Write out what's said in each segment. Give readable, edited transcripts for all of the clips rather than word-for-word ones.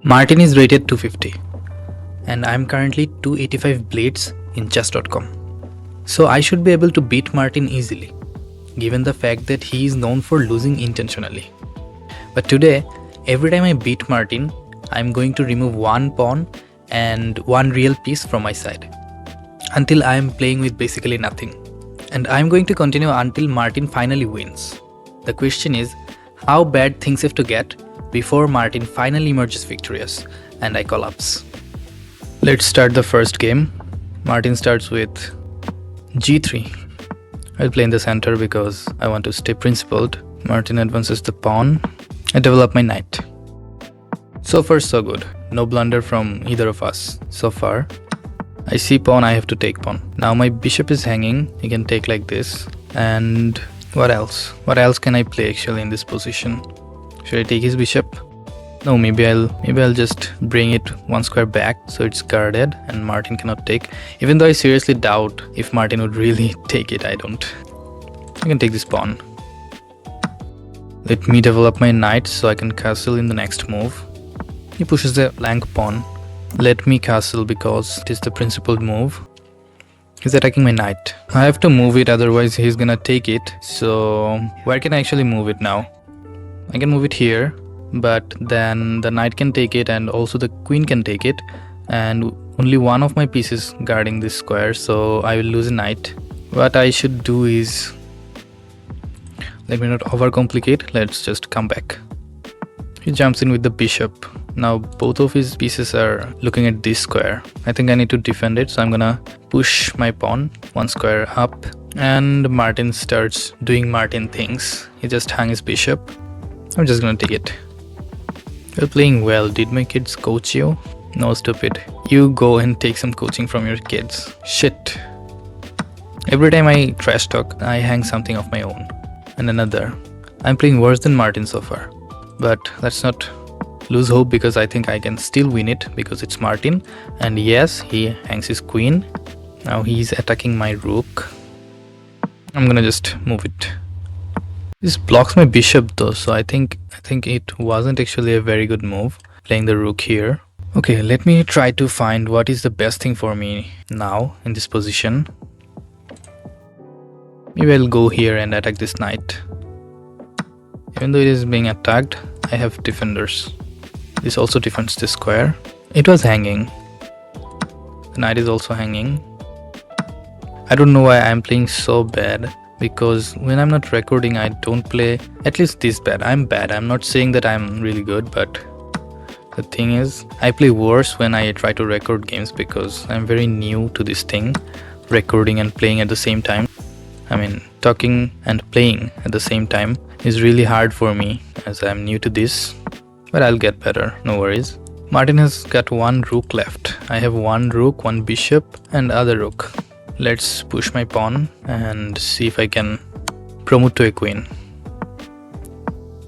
Martin is rated 250 and I'm currently 285 blades in chess.com. So I should be able to beat Martin easily, given the fact that he is known for losing intentionally. But today, every time I beat Martin, I'm going to remove one pawn and one real piece from my side, until I am playing with basically nothing. And I'm going to continue until Martin finally wins. The question is, how bad things have to get before Martin finally emerges victorious and I collapse. Let's start the first game. Martin starts with g3. I'll play in the center because I want to stay principled. Martin advances the pawn. I develop my knight. So far so good. No blunder from either of us so far. I see pawn, I have to take pawn. Now my bishop is hanging. He can take like this. And what else? What else can I play actually in this position? Should I take his bishop? No, maybe I'll just bring it one square back so it's guarded and Martin cannot take. Even though I seriously doubt if Martin would really take it, I don't. I can take this pawn. Let me develop my knight so I can castle in the next move. He pushes the flank pawn. Let me castle because it is the principled move. He's attacking my knight. I have to move it, otherwise he's gonna take it. So where can I actually move it now? I can move it here, but then the knight can take it and also the queen can take it, and only one of my pieces guarding this square, so I will lose a knight. What I should do is, let me not overcomplicate, let's just come back. He jumps in with the bishop. Now both of his pieces are looking at this square. I think I need to defend it, so I'm gonna push my pawn one square up, and Martin starts doing Martin things. He just hung his bishop. I'm just gonna take it. You're playing well. Did my kids coach you? No, stupid. You go and take some coaching from your kids. Shit. Every time I trash talk, I hang something of my own. And another. I'm playing worse than Martin so far. But let's not lose hope because I think I can still win it because it's Martin. And yes, he hangs his queen. Now he's attacking my rook. I'm gonna just move it. This blocks my bishop though, so I think it wasn't actually a very good move, playing the rook here. Okay, let me try to find what is the best thing for me now in this position. Maybe I'll go here and attack this knight. Even though it is being attacked, I have defenders. This also defends this square. It was hanging. The knight is also hanging. I don't know why I'm playing so bad, because when I'm not recording, I don't play at least this bad. I'm bad. I'm not saying that I'm really good, but the thing is, I play worse when I try to record games because I'm very new to this thing, recording and playing at the same time. I mean, talking and playing at the same time is really hard for me as I'm new to this, but I'll get better, no worries. Martin has got one rook left. I have one rook, one bishop, and other rook. Let's push my pawn and see if I can promote to a queen.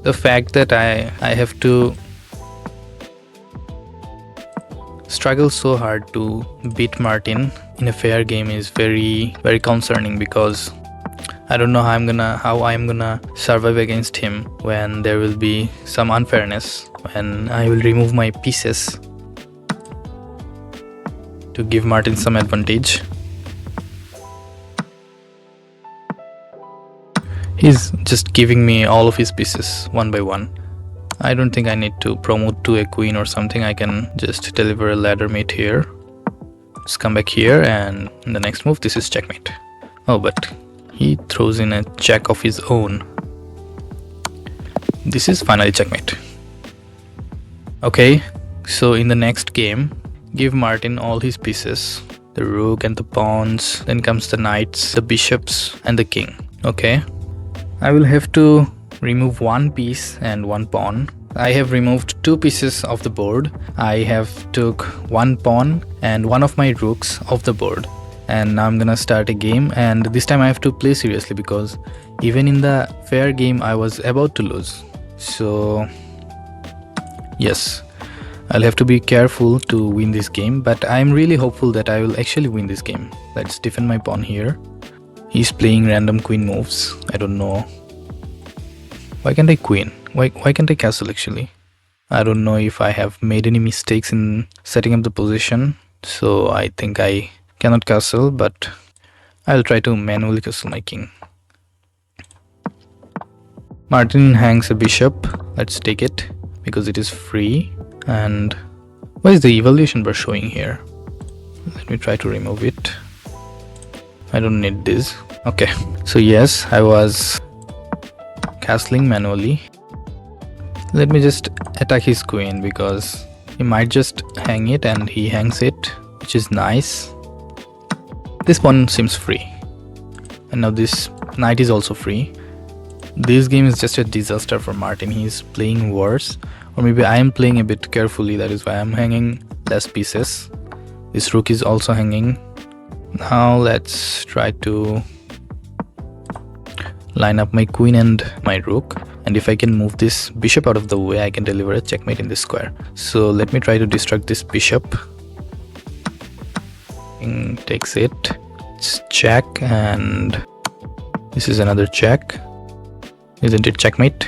The fact that I have to struggle so hard to beat Martin in a fair game is very, very concerning because I don't know how I'm gonna survive against him when there will be some unfairness, when I will remove my pieces to give Martin some advantage. He's just giving me all of his pieces one by one. I don't think I need to promote to a queen or something. I can just deliver a ladder mate here. Just come back here, and in the next move, this is checkmate. Oh, but he throws in a check of his own. This is finally checkmate. Okay, so in the next game, give Martin all his pieces. The rook and the pawns, then comes the knights, the bishops, and the king. Okay. I will have to remove one piece and one pawn. I have removed two pieces of the board. I have took one pawn and one of my rooks off the board. And now I'm gonna start a game, and this time I have to play seriously because even in the fair game I was about to lose. So yes, I'll have to be careful to win this game, but I'm really hopeful that I will actually win this game. Let's defend my pawn here. He's playing random queen moves. I don't know. Why can't I queen? Why can't I castle actually? I don't know if I have made any mistakes in setting up the position, so I think I cannot castle, but I'll try to manually castle my king. Martin hangs a bishop. Let's take it because it is free. And why is the evaluation bar showing here? Let me try to remove it. I don't need this. Okay, so yes, I was castling manually. Let me just attack his queen because he might just hang it, and he hangs it, which is nice. This pawn seems free, and now this knight is also free. This game is just a disaster for Martin. He's playing worse, or maybe I am playing a bit carefully, that is why I'm hanging less pieces. This rook is also hanging. Now let's try to line up my queen and my rook, and if I can move this bishop out of the way, I can deliver a checkmate in this square. So let me try to destruct this bishop. King takes it. It's check, and this is another check. Isn't it checkmate?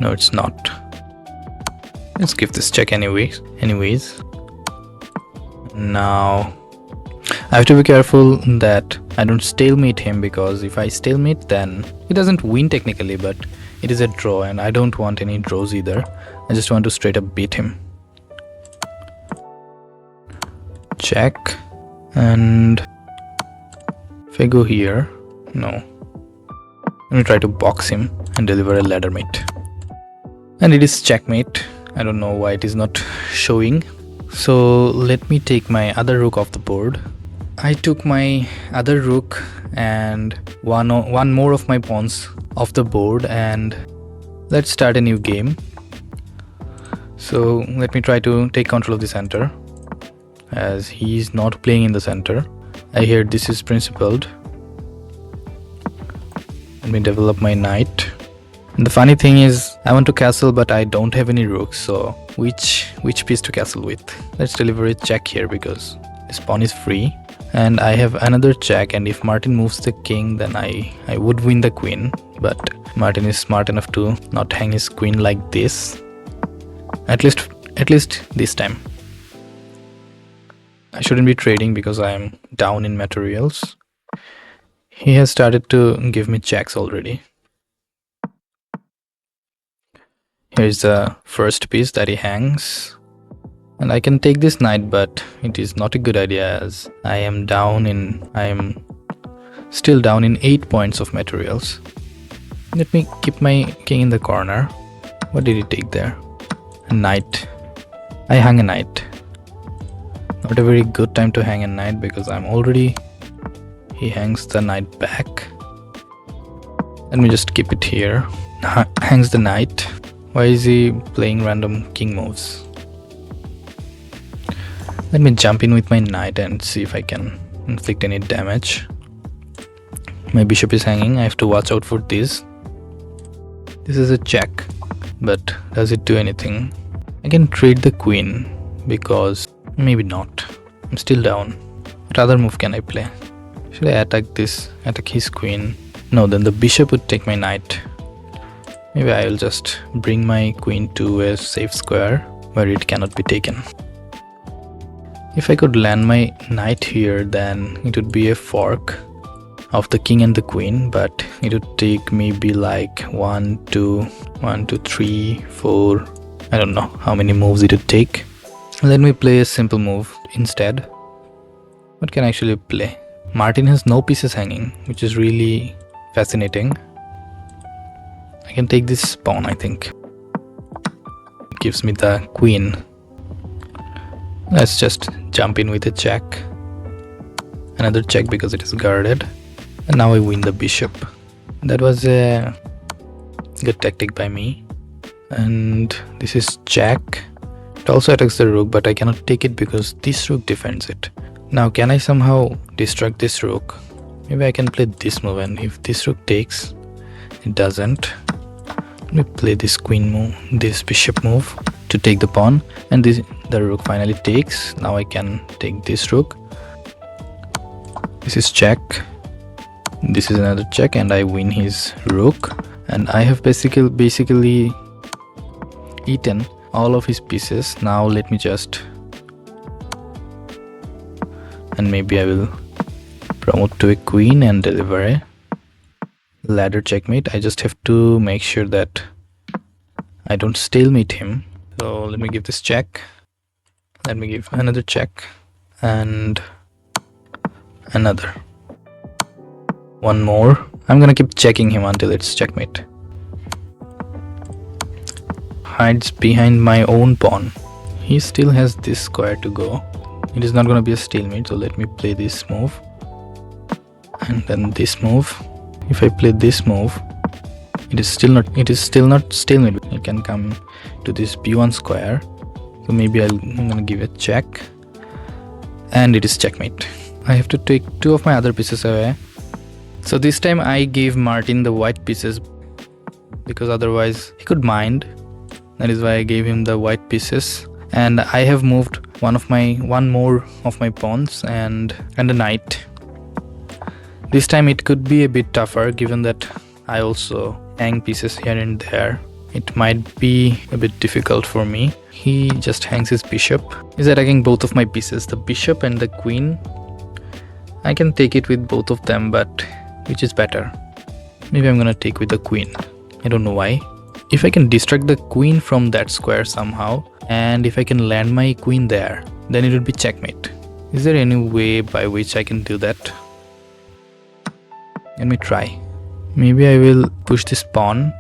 No, it's not. Let's give this check anyways. Now I have to be careful that I don't stalemate him, because if I stalemate, then he doesn't win technically, but it is a draw, and I don't want any draws either. I just want to straight up beat him. Check. And if I go here, no. Let me try to box him and deliver a ladder mate. And it is checkmate. I don't know why it is not showing. So let me take my other rook off the board. I took my other rook and one more of my pawns off the board, and let's start a new game. So let me try to take control of the center, as he's not playing in the center. I hear this is principled. Let me develop my knight. And the funny thing is, I want to castle, but I don't have any rooks, so which piece to castle with? Let's deliver a check here because this pawn is free, and I have another check, and if Martin moves the king, then I would win the queen, but Martin is smart enough to not hang his queen like this, at least this time. I shouldn't be trading because I am down in materials. He has started to give me checks already. Here's the first piece that he hangs, and I can take this knight, but it is not a good idea, as I am still down in 8 points of materials. Let me keep my king in the corner. What did he take there? A knight. I hung a knight. Not a very good time to hang a knight because he hangs the knight back. Let me just keep it here. Hangs the knight. Why is he playing random king moves? Let me jump in with my knight and see if I can inflict any damage. My bishop is hanging. I have to watch out for this. This is a check, but does it do anything? I can trade the queen because maybe not. I'm still down. What other move can I play? Should I attack his queen? No, then the bishop would take my knight. Maybe I will just bring my queen to a safe square where it cannot be taken. If I could land my knight here, then it would be a fork of the king and the queen, but it would take maybe like 1, 2, 3, 4. I don't know how many moves it would take. Let me play a simple move instead. What can I actually play? Martin has no pieces hanging, which is really fascinating. I can take this pawn, I think. It gives me the queen. Let's just jump in with a check. Another check because it is guarded. And now I win the bishop. That was a good tactic by me. And this is check. It also attacks the rook, but I cannot take it because this rook defends it. Now can I somehow destruct this rook? Maybe I can play this move, and if this rook takes, it doesn't. Let me play this queen move, this bishop move to take the pawn, and the rook finally takes. Now I can take this rook. This is check. This is another check, and I win his rook. And I have basically eaten all of his pieces. Now let me just, and maybe I will promote to a queen and deliver a ladder checkmate. I just have to make sure that I don't stalemate him. So let me give this check. Let me give another check and another. One more. I'm gonna keep checking him until it's checkmate. Hides behind my own pawn. He still has this square to go. It is not gonna be a stalemate, so let me play this move and then this move. If I play this move, it is still not stalemate. It can come to this b1 square, so maybe I'm gonna give a check, and it is checkmate. I have to take two of my other pieces away. So this time I gave Martin the white pieces because otherwise he could mind. That is why I gave him the white pieces, and I have moved one more of my pawns and a knight. This time it could be a bit tougher given that I also hang pieces here and there. It might be a bit difficult for me. He just hangs his bishop. He's attacking both of my pieces, the bishop and the queen. I can take it with both of them, but which is better? Maybe I'm gonna take with the queen. I don't know why. If I can distract the queen from that square somehow, and if I can land my queen there, then it would be checkmate. Is there any way by which I can do that? Let me try. Maybe I will push this pawn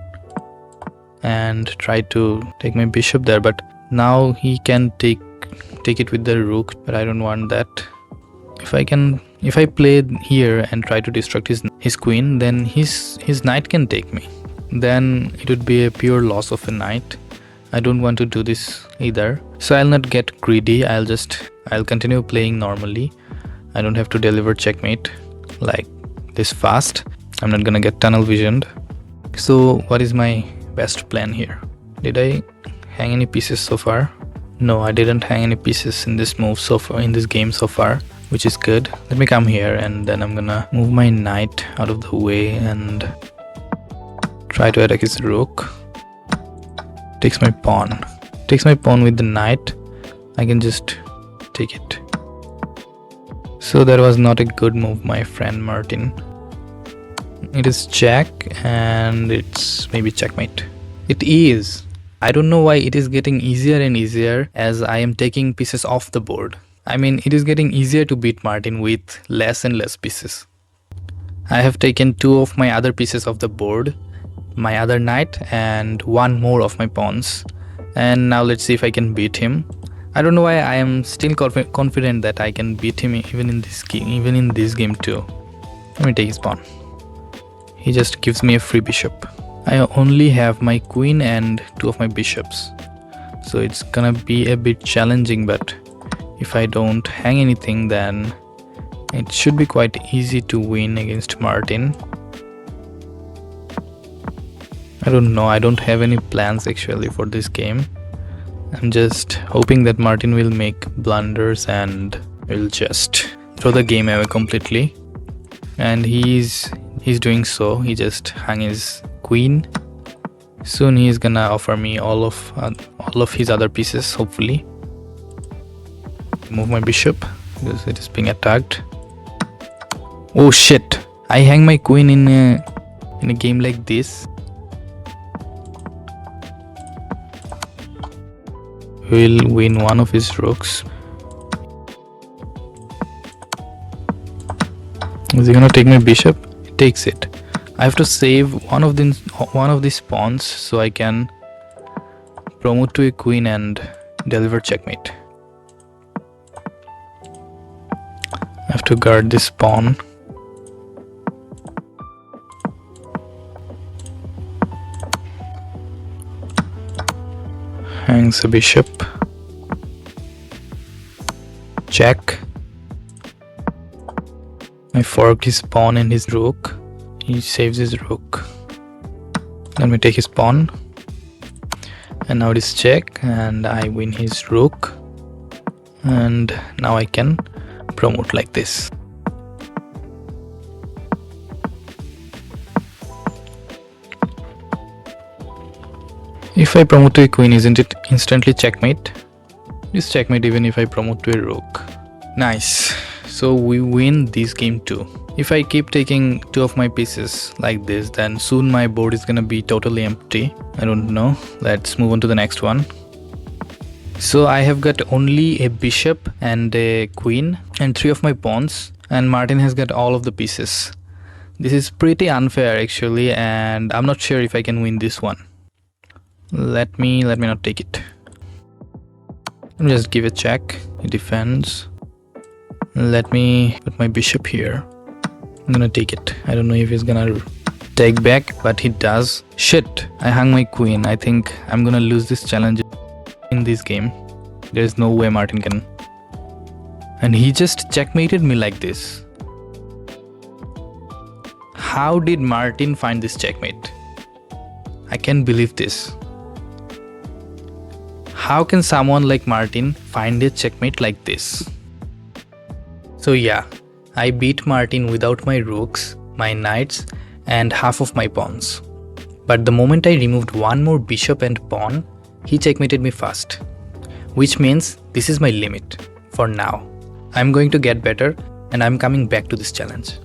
and try to take my bishop there, but now he can take it with the rook, but I don't want that. If I play here and try to destruct his queen, then his knight can take me. Then it would be a pure loss of a knight. I don't want to do this either, so I'll not get greedy. I'll continue playing normally. I don't have to deliver checkmate like this fast. I'm not gonna get tunnel visioned. So what is my best plan here? Did I hang any pieces so far? No, I didn't hang any pieces in this move so far, in this game so far, which is good. Let me come here and then I'm gonna move my knight out of the way and try to attack his rook. Takes my pawn. Takes my pawn with the knight. I can just take it. So that was not a good move, my friend Martin. It is check and it's maybe checkmate. It is. I don't know why it is getting easier and easier as I am taking pieces off the board. I mean, it is getting easier to beat Martin with less and less pieces. I have taken two of my other pieces off the board, my other knight and one more of my pawns. And now let's see if I can beat him. I don't know why I am still confident that I can beat him even in this game too. Let me take his pawn. He just gives me a free bishop. I only have my queen and two of my bishops, so it's gonna be a bit challenging, but if I don't hang anything, then it should be quite easy to win against Martin. I don't know, I don't have any plans actually for this game. I'm just hoping that Martin will make blunders and will just throw the game away completely. And he's doing so. He just hung his queen. Soon he's gonna offer me all of his other pieces, hopefully. Move my bishop because it is being attacked. Oh shit! I hang my queen in a game like this. We'll win one of his rooks. Is he gonna take my bishop? He takes it. I have to save one of these pawns so I can promote to a queen and deliver checkmate. I have to guard this pawn. Hangs a bishop. Check. I forked his pawn and his rook. He saves his rook. Let me take his pawn. And now it is check and I win his rook. And now I can promote like this. If If I promote to a queen, isn't it instantly checkmate? It's checkmate even if I promote to a rook. Nice. So we win this game too. If I keep taking two of my pieces like this, then soon my board is gonna be totally empty. I don't know. Let's move on to the next one. So I have got only a bishop and a queen and three of my pawns, and Martin has got all of the pieces. This is pretty unfair actually, and I'm not sure if I can win this one. Let me not take it. Let me just give a check. He defends. Let me put my bishop here. I'm gonna take it. I don't know if he's gonna take back, but he does. Shit, I hung my queen. I think I'm gonna lose this challenge in this game. There's no way Martin can. And he just checkmated me like this. How did Martin find this checkmate? I can't believe this. How can someone like Martin find a checkmate like this? So yeah, I beat Martin without my rooks, my knights, and half of my pawns. But the moment I removed one more bishop and pawn, he checkmated me fast. Which means this is my limit for now. I'm going to get better and I'm coming back to this challenge.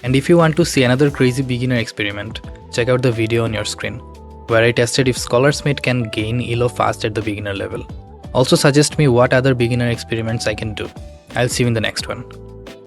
And if you want to see another crazy beginner experiment, check out the video on your screen, where I tested if Scholar's Mate can gain elo fast at the beginner level. Also suggest me what other beginner experiments I can do. I'll see you in the next one.